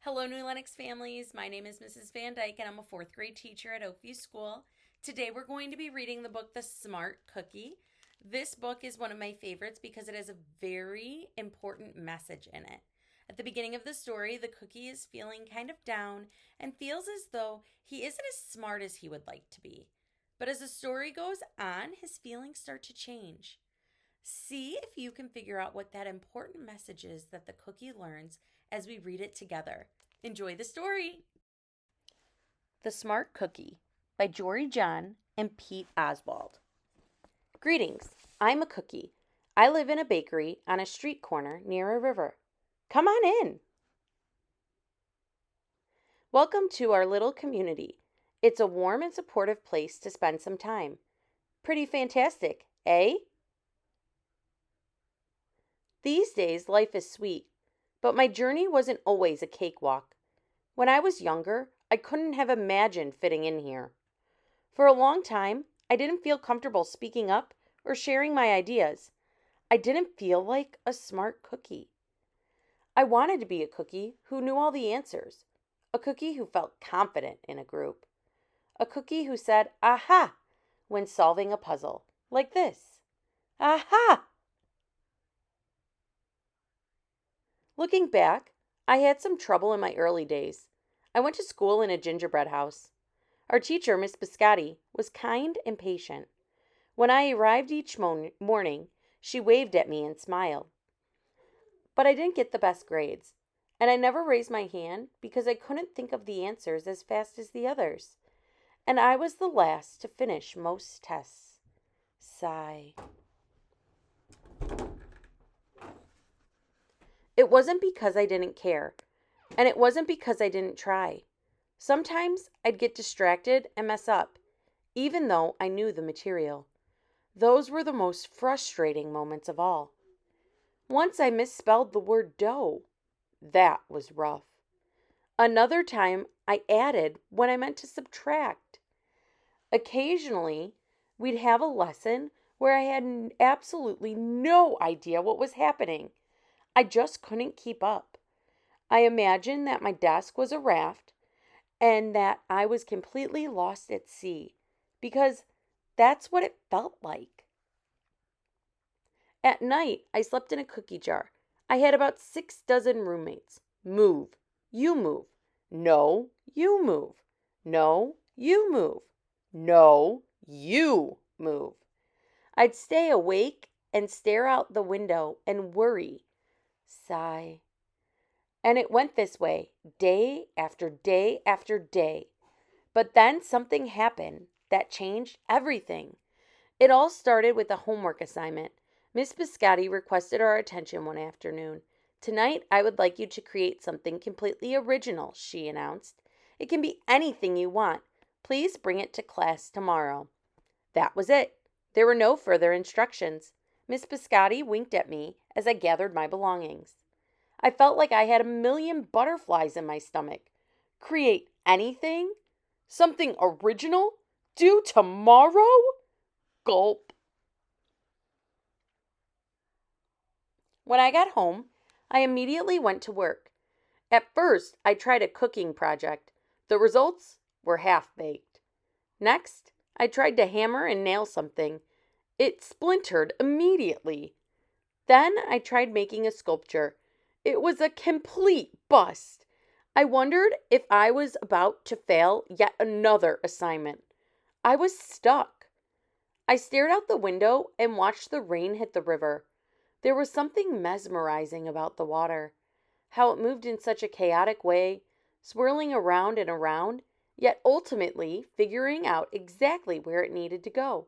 Hello, New Lenox families. My name is Mrs. Van Dyke, and I'm a fourth grade teacher at Oakview School. Today, we're going to be reading the book The Smart Cookie. This book is one of my favorites because it has a very important message in it. At the beginning of the story, the cookie is feeling kind of down and feels as though he isn't as smart as he would like to be. But as the story goes on, his feelings start to change. See if you can figure out what that important message is that the cookie learns as we read it together. Enjoy the story. The Smart Cookie by Jory John and Pete Oswald. Greetings, I'm a cookie. I live in a bakery on a street corner near a river. Come on in. Welcome to our little community. It's a warm and supportive place to spend some time. Pretty fantastic, eh? These days, life is sweet, but my journey wasn't always a cakewalk. When I was younger, I couldn't have imagined fitting in here. For a long time, I didn't feel comfortable speaking up or sharing my ideas. I didn't feel like a smart cookie. I wanted to be a cookie who knew all the answers, a cookie who felt confident in a group, a cookie who said, "Aha," when solving a puzzle, like this. Aha! Looking back, I had some trouble in my early days. I went to school in a gingerbread house. Our teacher, Miss Biscotti, was kind and patient. When I arrived each morning, she waved at me and smiled. But I didn't get the best grades, and I never raised my hand because I couldn't think of the answers as fast as the others. And I was the last to finish most tests. Sigh. It wasn't because I didn't care, and it wasn't because I didn't try. Sometimes I'd get distracted and mess up, even though I knew the material. Those were the most frustrating moments of all. Once I misspelled the word dough. That was rough. Another time I added when I meant to subtract. Occasionally, we'd have a lesson where I had absolutely no idea what was happening. I just couldn't keep up. I imagined that my desk was a raft and that I was completely lost at sea because that's what it felt like. At night, I slept in a cookie jar. I had about 6 dozen roommates. Move. You move. No, you move. No, you move. No, you move. I'd stay awake and stare out the window and worry. Sigh. And it went this way, day after day after day. But then something happened that changed everything. It all started with a homework assignment. Miss Biscotti requested our attention one afternoon. Tonight, I would like you to create something completely original, she announced. It can be anything you want. Please bring it to class tomorrow. That was it. There were no further instructions. Miss Biscotti winked at me as I gathered my belongings. I felt like I had a million butterflies in my stomach. Create anything? Something original? Due tomorrow? Gulp. When I got home, I immediately went to work. At first, I tried a cooking project. The results were half-baked. Next, I tried to hammer and nail something. It splintered immediately. Then I tried making a sculpture. It was a complete bust. I wondered if I was about to fail yet another assignment. I was stuck. I stared out the window and watched the rain hit the river. There was something mesmerizing about the water, how it moved in such a chaotic way, swirling around and around, yet ultimately figuring out exactly where it needed to go.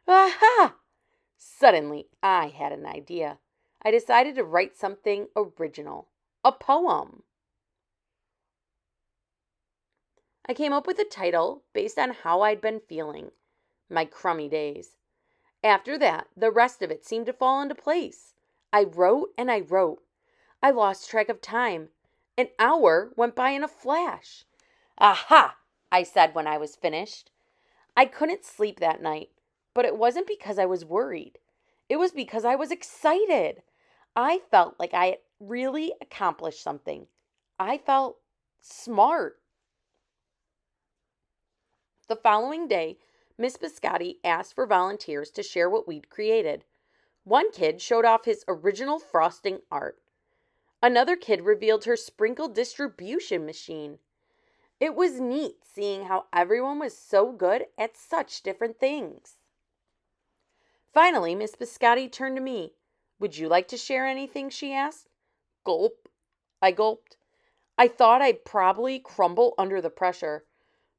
Aha! Suddenly, I had an idea. I decided to write something original, a poem. I came up with a title based on how I'd been feeling, my crummy days. After that, the rest of it seemed to fall into place. I wrote and I wrote. I lost track of time. An hour went by in a flash. Aha! I said when I was finished. I couldn't sleep that night, but it wasn't because I was worried. It was because I was excited. I felt like I had really accomplished something. I felt Smart. The following day, Miss Biscotti asked for volunteers to share what we'd created. One kid showed off his original frosting art. Another kid revealed her sprinkle distribution machine. It was neat seeing how everyone was so good at such different things. Finally, Miss Biscotti turned to me. Would you like to share anything? She asked. Gulp. I gulped. I thought I'd probably crumble under the pressure,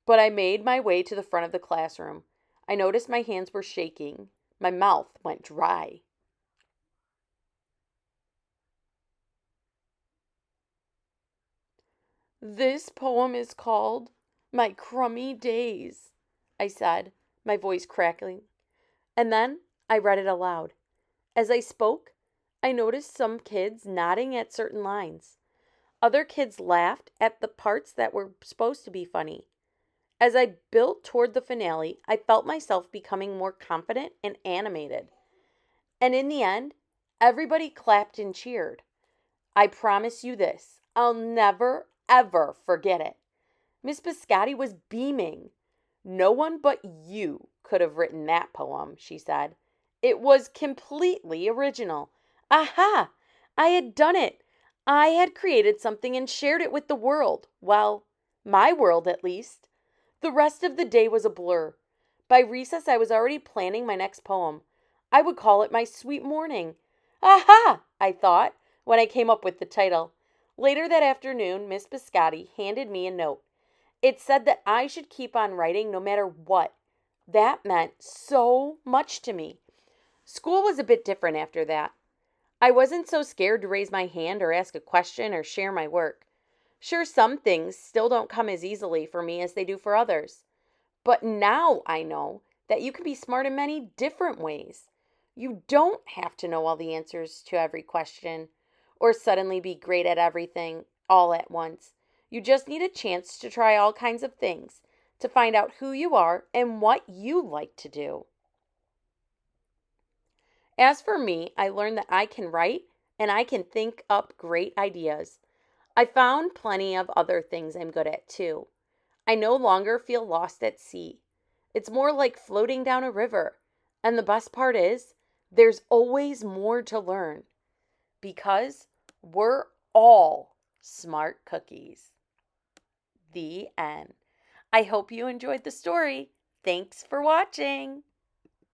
but I made my way to the front of the classroom. I noticed my hands were shaking. My mouth went dry. This poem is called My Crummy Days, I said, my voice crackling. And then I read it aloud. As I spoke, I noticed some kids nodding at certain lines. Other kids laughed at the parts that were supposed to be funny. As I built toward the finale, I felt myself becoming more confident and animated. And in the end, everybody clapped and cheered. I promise you this, I'll never, ever forget it. Miss Biscotti was beaming. No one but you could have written that poem, she said. It was completely original. Aha! I had done it. I had created something and shared it with the world. Well, my world at least. The rest of the day was a blur. By recess, I was already planning my next poem. I would call it My Sweet Morning. Aha! I thought when I came up with the title. Later that afternoon, Miss Biscotti handed me a note. It said that I should keep on writing no matter what. That meant so much to me. School was a bit different after that. I wasn't so scared to raise my hand or ask a question or share my work. Sure, some things still don't come as easily for me as they do for others. But now I know that you can be smart in many different ways. You don't have to know all the answers to every question or suddenly be great at everything all at once. You just need a chance to try all kinds of things to find out who you are and what you like to do. As for me, I learned that I can write and I can think up great ideas. I found plenty of other things I'm good at too. I no longer feel lost at sea. It's more like floating down a river. And the best part is, there's always more to learn. Because we're all smart cookies. The end. I hope you enjoyed the story. Thanks for watching.